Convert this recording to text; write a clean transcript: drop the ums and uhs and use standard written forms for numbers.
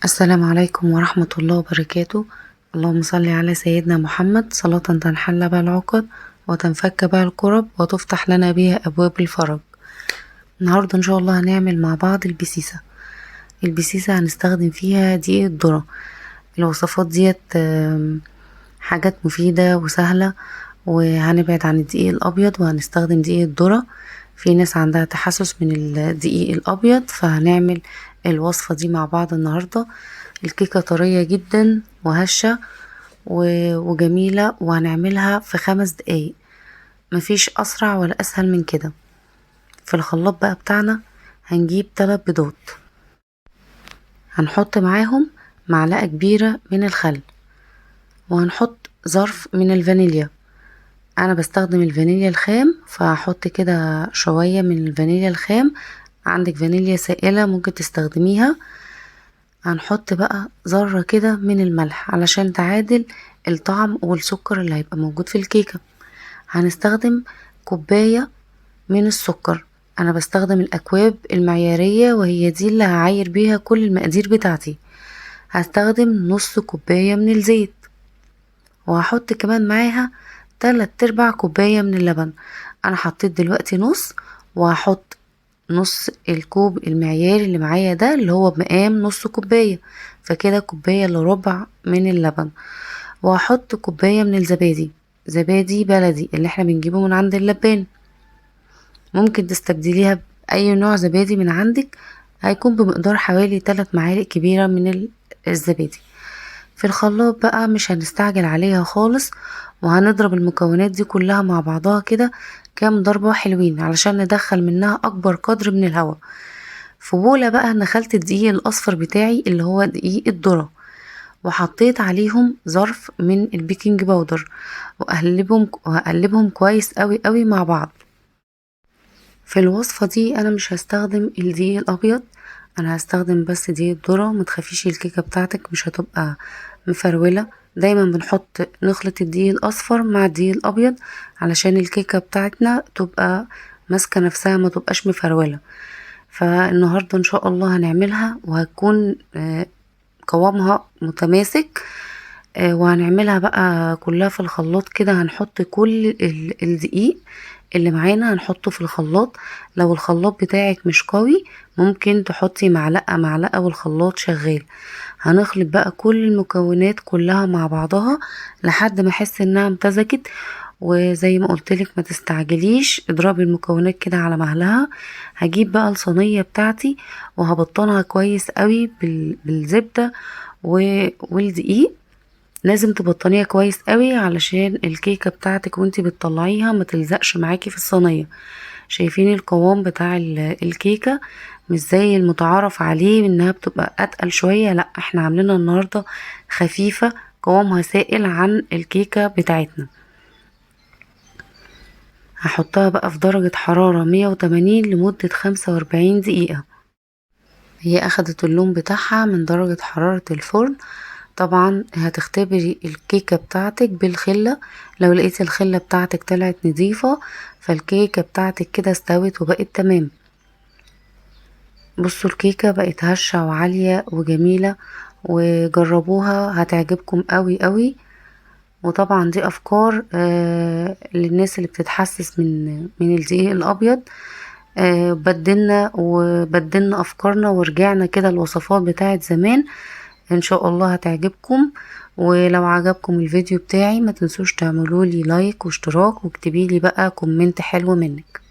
السلام عليكم ورحمة الله وبركاته. اللهم صل على سيدنا محمد صلاة تنحل بها العقد وتنفك بها الكرب وتفتح لنا بها أبواب الفرج. النهاردة إن شاء الله هنعمل مع بعض البسيسة هنستخدم فيها دقيق الذرة. الوصفات ديت حاجات مفيدة وسهلة، وهنبعد عن الدقيق الأبيض وهنستخدم دقيق الذرة. في ناس عندها تحسس من الدقيق الأبيض، فهنعمل الوصفة دي مع بعض النهاردة. الكيكة طرية جدا وهشة وجميلة، وهنعملها في 5 دقايق، مفيش أسرع ولا أسهل من كده. في الخلاط بقى بتاعنا هنجيب 3 بيضات، هنحط معاهم معلقة كبيرة من الخل، وهنحط ظرف من الفانيليا. انا بستخدم الفانيليا الخام، فهحط كده شوية من الفانيليا الخام. عندك فانيليا سائلة ممكن تستخدميها. هنحط بقى ذرة كده من الملح علشان تعادل الطعم والسكر اللي هيبقى موجود في الكيكة. هنستخدم كوباية من السكر. انا بستخدم الاكواب المعيارية، وهي دي اللي هعاير بيها كل المقادير بتاعتي. هستخدم نص كوباية من الزيت، وهحط كمان معاها 3/4 كوباية من اللبن. انا حطيت دلوقتي نص، وهحط نص الكوب المعياري اللي معايا ده اللي هو بمقام نص كوباية، فكده 1/4 كوباية من اللبن. وهحط كوباية من الزبادي، زبادي بلدي اللي احنا بنجيبه من عند اللبان. ممكن تستبدليها بأي نوع زبادي من عندك، هيكون بمقدار حوالي 3 معالق كبيرة من الزبادي. في الخلاط بقى مش هنستعجل عليها خالص، وهنضرب المكونات دي كلها مع بعضها كده كام ضربة حلوين علشان ندخل منها اكبر قدر من الهواء. في بولة بقى انا خلت الدقيق الاصفر بتاعي اللي هو دقيق الذرة، وحطيت عليهم ظرف من البيكنج باودر، وهقلبهم كويس قوي قوي مع بعض. في الوصفة دي انا مش هستخدم الدقيق الابيض، انا هستخدم بس دقيق الذرة. متخافيش الكيكة بتاعتك مش هتبقى مفرولة. دايما بنحط نخلط الدقيق الاصفر مع الدقيق الابيض علشان الكيكة بتاعتنا تبقى ماسكة نفسها، ما تبقاش مفرولة. فالنهاردة ان شاء الله هنعملها، وهتكون قوامها متماسك. وهنعملها بقى كلها في الخلاط كده. هنحط كل الدقيق اللي معانا هنحطه في الخلاط. لو الخلاط بتاعك مش قوي ممكن تحطي معلقة معلقة والخلاط شغال. هنخلط بقى كل المكونات كلها مع بعضها لحد ما احس انها امتزجت. وزي ما قلتلك ما تستعجليش، اضربي المكونات كده على مهلها. هجيب بقى الصينية بتاعتي وهبطنها كويس قوي بالزبدة والدقيق. لازم تبطنيها كويس قوي علشان الكيكة بتاعتك وانتي بتطلعيها ما تلزقش معاكي في الصينية. شايفين القوام بتاع الكيكة مش زي المتعارف عليه انها بتبقى اتقل شوية، لا احنا عاملينها النهاردة خفيفة، قوامها سائل عن الكيكة بتاعتنا. هحطها بقى في درجة حرارة 180 لمدة 45 دقيقة. هي اخدت اللون بتاعها من درجة حرارة الفرن. طبعا هتختبري الكيكة بتاعتك بالخلة. لو لقيتي الخلة بتاعتك طلعت نظيفة فالكيكة بتاعتك كده استوت وبقت تمام. بصوا الكيكة بقت هشة وعالية وجميلة، وجربوها هتعجبكم قوي قوي. وطبعا دي افكار للناس اللي بتتحسس من الدقيق الابيض. بدلنا افكارنا ورجعنا كده الوصفات بتاعت زمان. ان شاء الله هتعجبكم. ولو عجبكم الفيديو بتاعي ما تنسوش تعملوا لي لايك واشتراك، واكتبي لي بقى كومنت حلو منك.